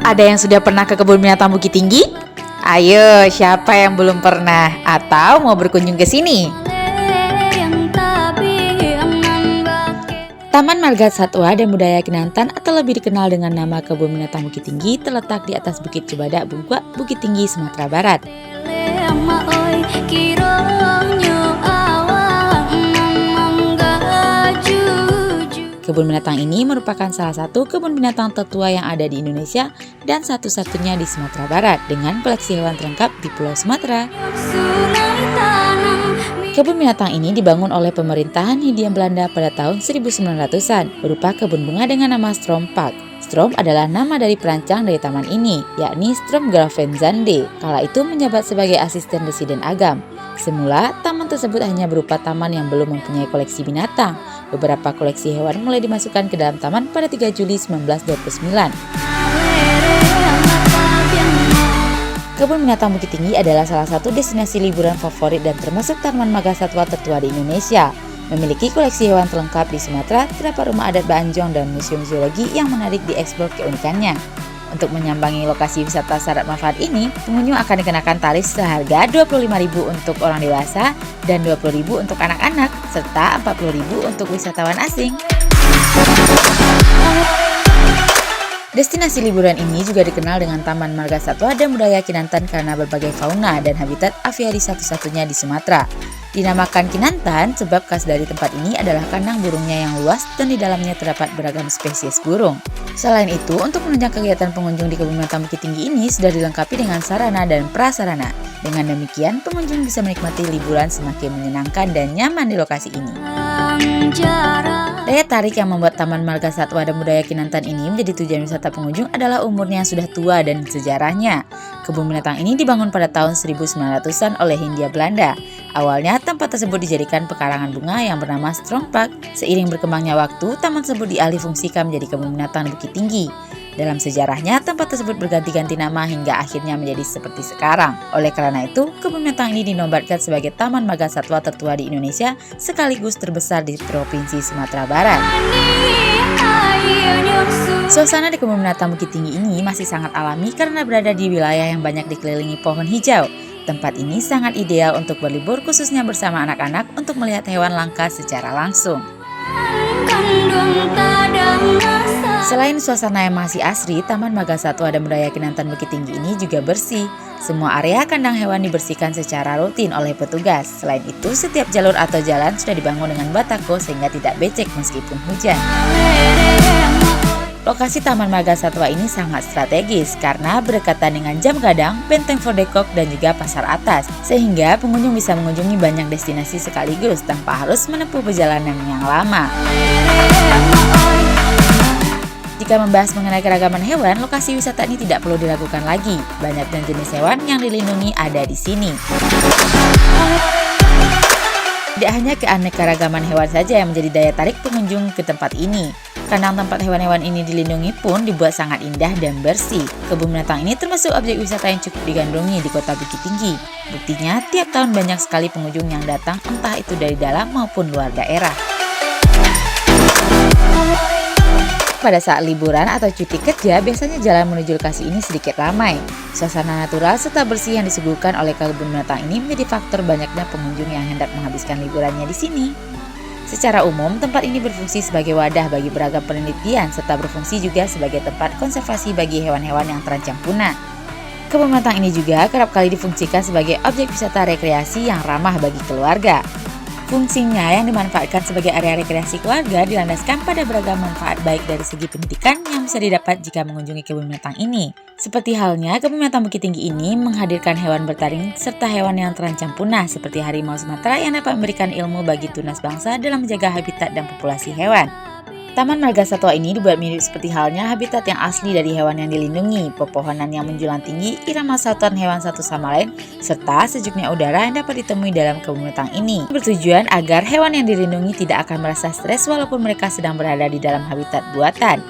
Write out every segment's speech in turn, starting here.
Ada yang sudah pernah ke kebun binatang Bukit Tinggi? Ayo, siapa yang belum pernah atau mau berkunjung ke sini? Taman Marga Satwa dan Budaya Kinantan atau lebih dikenal dengan nama Kebun Binatang Bukit Tinggi terletak di atas Bukit Cibadak, Bungkwa, Bukit Tinggi, Sumatera Barat. Kebun binatang ini merupakan salah satu kebun binatang tertua yang ada di Indonesia dan satu-satunya di Sumatera Barat dengan koleksi hewan terlengkap di Pulau Sumatera. Kebun binatang ini dibangun oleh pemerintahan Hindia Belanda pada tahun 1900-an, berupa kebun bunga dengan nama Strompark. Strom adalah nama dari perancang dari taman ini, yakni Stromgravenzande. Kala itu menjabat sebagai asisten Residen Agam. Semula, taman tersebut hanya berupa taman yang belum mempunyai koleksi binatang. Beberapa koleksi hewan mulai dimasukkan ke dalam taman pada 3 Juli 1929. Kebun Binatang Bukit Tinggi adalah salah satu destinasi liburan favorit dan termasuk taman marga satwa tertua di Indonesia. Memiliki koleksi hewan terlengkap di Sumatera, terdapat rumah adat Banjong dan museum zoologi yang menarik dieksplor keunikannya. Untuk menyambangi lokasi wisata syarat manfaat ini, pengunjung akan dikenakan tarif seharga Rp25.000 untuk orang dewasa dan Rp20.000 untuk anak-anak, serta Rp40.000 untuk wisatawan asing. Destinasi liburan ini juga dikenal dengan Taman Marga Satwa dan Budaya Kinantan karena berbagai fauna dan habitat aviari satu-satunya di Sumatera. Dinamakan Kinantan sebab khas dari tempat ini adalah kandang burungnya yang luas dan di dalamnya terdapat beragam spesies burung. Selain itu, untuk menunjang kegiatan pengunjung di Kebun Binatang Bukit Tinggi ini sudah dilengkapi dengan sarana dan prasarana. Dengan demikian, pengunjung bisa menikmati liburan semakin menyenangkan dan nyaman di lokasi ini. Daya tarik yang membuat Taman Marga Satwa dan Budaya Kinantan ini menjadi tujuan wisata pengunjung adalah umurnya yang sudah tua dan sejarahnya. Kebun binatang ini dibangun pada tahun 1900-an oleh Hindia Belanda. Awalnya tempat tersebut dijadikan pekarangan bunga yang bernama Strompark. Seiring berkembangnya waktu, taman tersebut dialih fungsikan menjadi Kebun Binatang Bukit Tinggi. Dalam sejarahnya, tempat tersebut berganti-ganti nama hingga akhirnya menjadi seperti sekarang. Oleh karena itu, kebun binatang ini dinobatkan sebagai Taman Marga Satwa tertua di Indonesia sekaligus terbesar di Provinsi Sumatera Barat. Suasana di kebun binatang Bukit Tinggi ini masih sangat alami karena berada di wilayah yang banyak dikelilingi pohon hijau. Tempat ini sangat ideal untuk berlibur khususnya bersama anak-anak untuk melihat hewan langka secara langsung. Selain suasana yang masih asri, Taman Marga Satwa dan Budaya Kinantan Bukit Tinggi ini juga bersih. Semua area kandang hewan dibersihkan secara rutin oleh petugas. Selain itu, setiap jalur atau jalan sudah dibangun dengan batako sehingga tidak becek meskipun hujan. Lokasi Taman Marga Satwa ini sangat strategis karena berdekatan dengan Jam Gadang, Benteng Fordekok, dan juga Pasar Atas. Sehingga pengunjung bisa mengunjungi banyak destinasi sekaligus tanpa harus menempuh perjalanan yang lama. Jika membahas mengenai keragaman hewan, lokasi wisata ini tidak perlu diragukan lagi. Banyak jenis hewan yang dilindungi ada di sini. Tidak hanya keanekaragaman hewan saja yang menjadi daya tarik pengunjung ke tempat ini. Kandang tempat hewan-hewan ini dilindungi pun dibuat sangat indah dan bersih. Kebun binatang ini termasuk objek wisata yang cukup digandrungi di Kota Bukit Tinggi. Buktinya, tiap tahun banyak sekali pengunjung yang datang, entah itu dari dalam maupun luar daerah. Pada saat liburan atau cuti kerja, biasanya jalan menuju lokasi ini sedikit ramai. Suasana natural serta bersih yang disuguhkan oleh kebun binatang ini menjadi faktor banyaknya pengunjung yang hendak menghabiskan liburannya di sini. Secara umum, tempat ini berfungsi sebagai wadah bagi beragam penelitian serta berfungsi juga sebagai tempat konservasi bagi hewan-hewan yang terancam punah. Kebun binatang ini juga kerap kali difungsikan sebagai objek wisata rekreasi yang ramah bagi keluarga. Fungsinya yang dimanfaatkan sebagai area rekreasi keluarga dilandaskan pada beragam manfaat baik dari segi pendidikan yang bisa didapat jika mengunjungi kebun binatang ini. Seperti halnya kebun binatang Bukit Tinggi ini menghadirkan hewan bertaring serta hewan yang terancam punah seperti harimau Sumatera yang dapat memberikan ilmu bagi tunas bangsa dalam menjaga habitat dan populasi hewan. Taman Marga Satwa ini dibuat mirip seperti halnya habitat yang asli dari hewan yang dilindungi, pepohonan yang menjulang tinggi, irama sautan hewan satu sama lain, serta sejuknya udara yang dapat ditemui dalam kebun binatang ini. Bertujuan agar hewan yang dilindungi tidak akan merasa stres walaupun mereka sedang berada di dalam habitat buatan.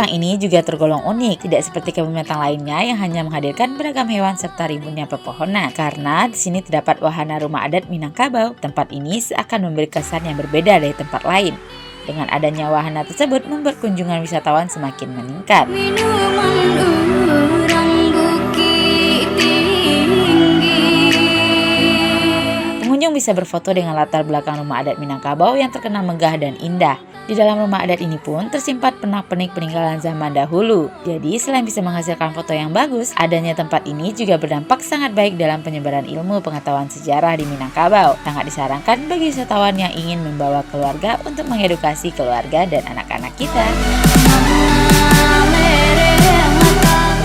Binatang ini juga tergolong unik, tidak seperti kebun binatang lainnya yang hanya menghadirkan beragam hewan serta rimbunnya pepohonan. Karena di sini terdapat wahana rumah adat Minangkabau, tempat ini seakan memberi kesan yang berbeda dari tempat lain. Dengan adanya wahana tersebut membuat kunjungan wisatawan semakin meningkat. Pengunjung bisa berfoto dengan latar belakang rumah adat Minangkabau yang terkenal megah dan indah. Di dalam rumah adat ini pun tersimpan pernak-pernik peninggalan zaman dahulu. Jadi selain bisa menghasilkan foto yang bagus, adanya tempat ini juga berdampak sangat baik dalam penyebaran ilmu pengetahuan sejarah di Minangkabau. Sangat disarankan bagi wisatawan yang ingin membawa keluarga untuk mengedukasi keluarga dan anak-anak kita.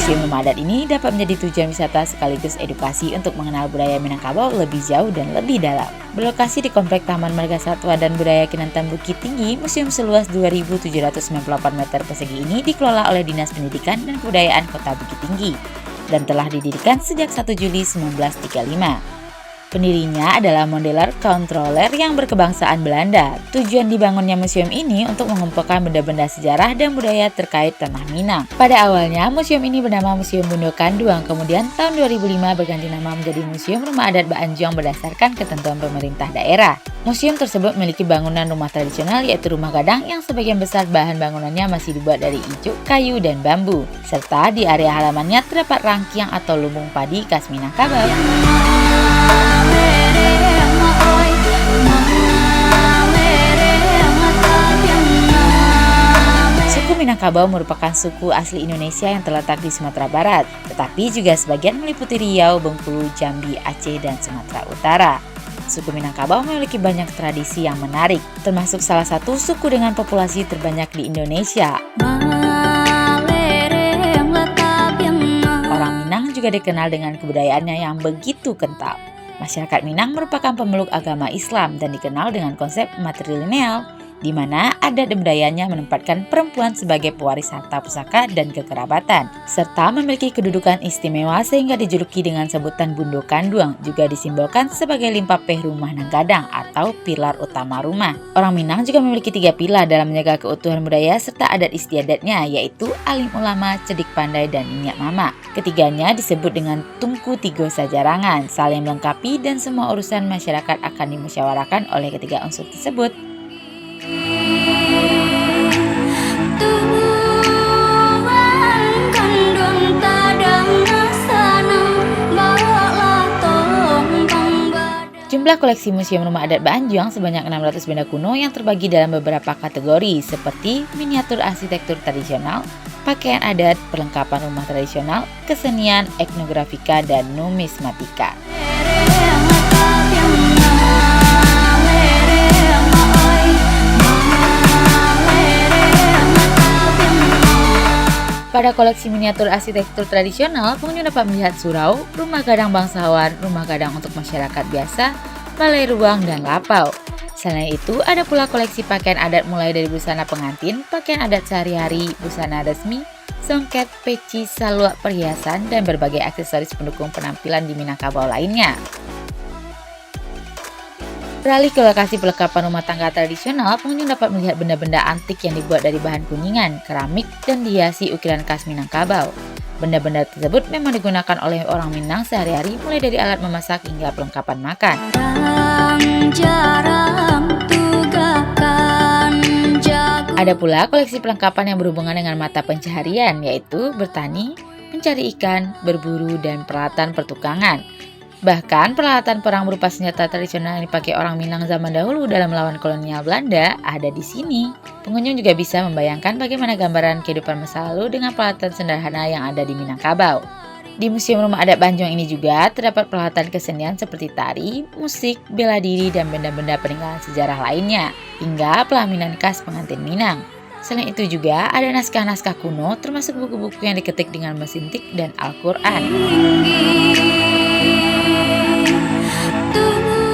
Museum Rumah Adat ini dapat menjadi tujuan wisata sekaligus edukasi untuk mengenal budaya Minangkabau lebih jauh dan lebih dalam. Berlokasi di Komplek Taman Marga Satwa dan Budaya Kinantan Bukit Tinggi, museum seluas 2.798 meter persegi ini dikelola oleh Dinas Pendidikan dan Kebudayaan Kota Bukit Tinggi dan telah didirikan sejak 1 Juli 1935. Pendirinya adalah modeler controller yang berkebangsaan Belanda. Tujuan dibangunnya museum ini untuk mengumpulkan benda-benda sejarah dan budaya terkait tanah Minang. Pada awalnya, museum ini bernama Museum Bundokan Duang, kemudian tahun 2005 berganti nama menjadi Museum Rumah Adat Baanjong berdasarkan ketentuan pemerintah daerah. Museum tersebut memiliki bangunan rumah tradisional yaitu rumah gadang yang sebagian besar bahan bangunannya masih dibuat dari ijuk, kayu, dan bambu. Serta di area halamannya terdapat rangkiang atau lumbung padi khas Minangkabau. Suku Minangkabau merupakan suku asli Indonesia yang terletak di Sumatera Barat, tetapi juga sebagian meliputi Riau, Bengkulu, Jambi, Aceh, dan Sumatera Utara. Suku Minangkabau memiliki banyak tradisi yang menarik, termasuk salah satu suku dengan populasi terbanyak di Indonesia. Orang Minang juga dikenal dengan kebudayaannya yang begitu kental. Masyarakat Minang merupakan pemeluk agama Islam dan dikenal dengan konsep matrilineal, di mana adat dan budayanya menempatkan perempuan sebagai pewaris harta pusaka dan kekerabatan, serta memiliki kedudukan istimewa sehingga dijuluki dengan sebutan Bundokan Duang, juga disimbolkan sebagai limpapeh rumah nanggadang atau pilar utama rumah. Orang Minang juga memiliki 3 pilar dalam menjaga keutuhan budaya serta adat istiadatnya, yaitu alim ulama, cedik pandai, dan minyak mama. Ketiganya disebut dengan Tungku Tigo Sajarangan, saling melengkapi dan semua urusan masyarakat akan dimusyawarahkan oleh ketiga unsur tersebut. Jumlah koleksi Museum Rumah Adat Baanjong sebanyak 600 benda kuno yang terbagi dalam beberapa kategori seperti miniatur arsitektur tradisional, pakaian adat, perlengkapan rumah tradisional, kesenian, etnografika, dan numismatika. Pada koleksi miniatur arsitektur tradisional, pengunjung dapat melihat surau, rumah gadang bangsawan, rumah gadang untuk masyarakat biasa, balai ruang, dan lapau. Selain itu, ada pula koleksi pakaian adat mulai dari busana pengantin, pakaian adat sehari-hari, busana resmi, songket, peci, salwak perhiasan, dan berbagai aksesoris pendukung penampilan di Minangkabau lainnya. Beralih ke lokasi perlengkapan rumah tangga tradisional, pengunjung dapat melihat benda-benda antik yang dibuat dari bahan kuningan, keramik, dan dihiasi ukiran khas Minangkabau. Benda-benda tersebut memang digunakan oleh orang Minang sehari-hari, mulai dari alat memasak hingga perlengkapan makan. Ada pula koleksi perlengkapan yang berhubungan dengan mata pencaharian, yaitu bertani, mencari ikan, berburu, dan peralatan pertukangan. Bahkan peralatan perang berupa senjata tradisional yang dipakai orang Minang zaman dahulu dalam melawan kolonial Belanda ada di sini. Pengunjung juga bisa membayangkan bagaimana gambaran kehidupan masa lalu dengan peralatan sederhana yang ada di Minangkabau. Di Museum Rumah Adat Baanjong ini juga terdapat peralatan kesenian seperti tari, musik, bela diri, dan benda-benda peninggalan sejarah lainnya, hingga pelaminan khas pengantin Minang. Selain itu juga ada naskah-naskah kuno termasuk buku-buku yang diketik dengan mesin tik dan Al-Quran.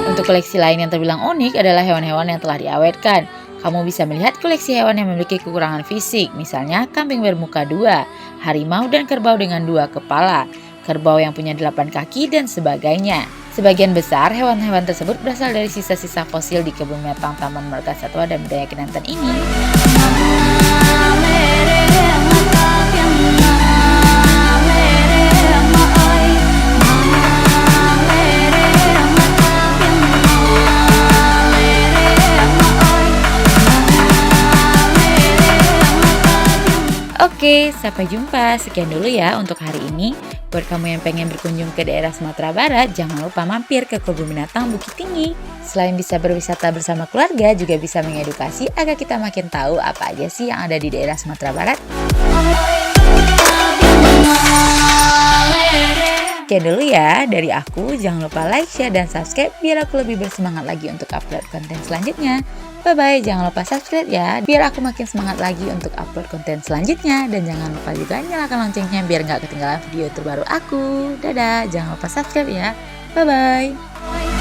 Untuk koleksi lain yang terbilang unik adalah hewan-hewan yang telah diawetkan. Kamu bisa melihat koleksi hewan yang memiliki kekurangan fisik, misalnya kambing bermuka 2, harimau dan kerbau dengan 2 kepala, kerbau yang punya 8 kaki, dan sebagainya. Sebagian besar hewan-hewan tersebut berasal dari sisa-sisa fosil di kebun binatang Taman Marga Satwa dan Budaya Kinantan ini. Oke, sampai jumpa. Sekian dulu ya untuk hari ini. Buat kamu yang pengen berkunjung ke daerah Sumatera Barat, jangan lupa mampir ke Kebun Binatang Bukit Tinggi. Selain bisa berwisata bersama keluarga, juga bisa mengedukasi agar kita makin tahu apa aja sih yang ada di daerah Sumatera Barat. Sekian dulu ya dari aku. Jangan lupa like, share, dan subscribe biar aku lebih bersemangat lagi untuk upload konten selanjutnya. Bye-bye, jangan lupa subscribe ya, biar aku makin semangat lagi untuk upload konten selanjutnya. Dan jangan lupa juga nyalakan loncengnya biar nggak ketinggalan video terbaru aku. Dadah, jangan lupa subscribe ya. Bye-bye.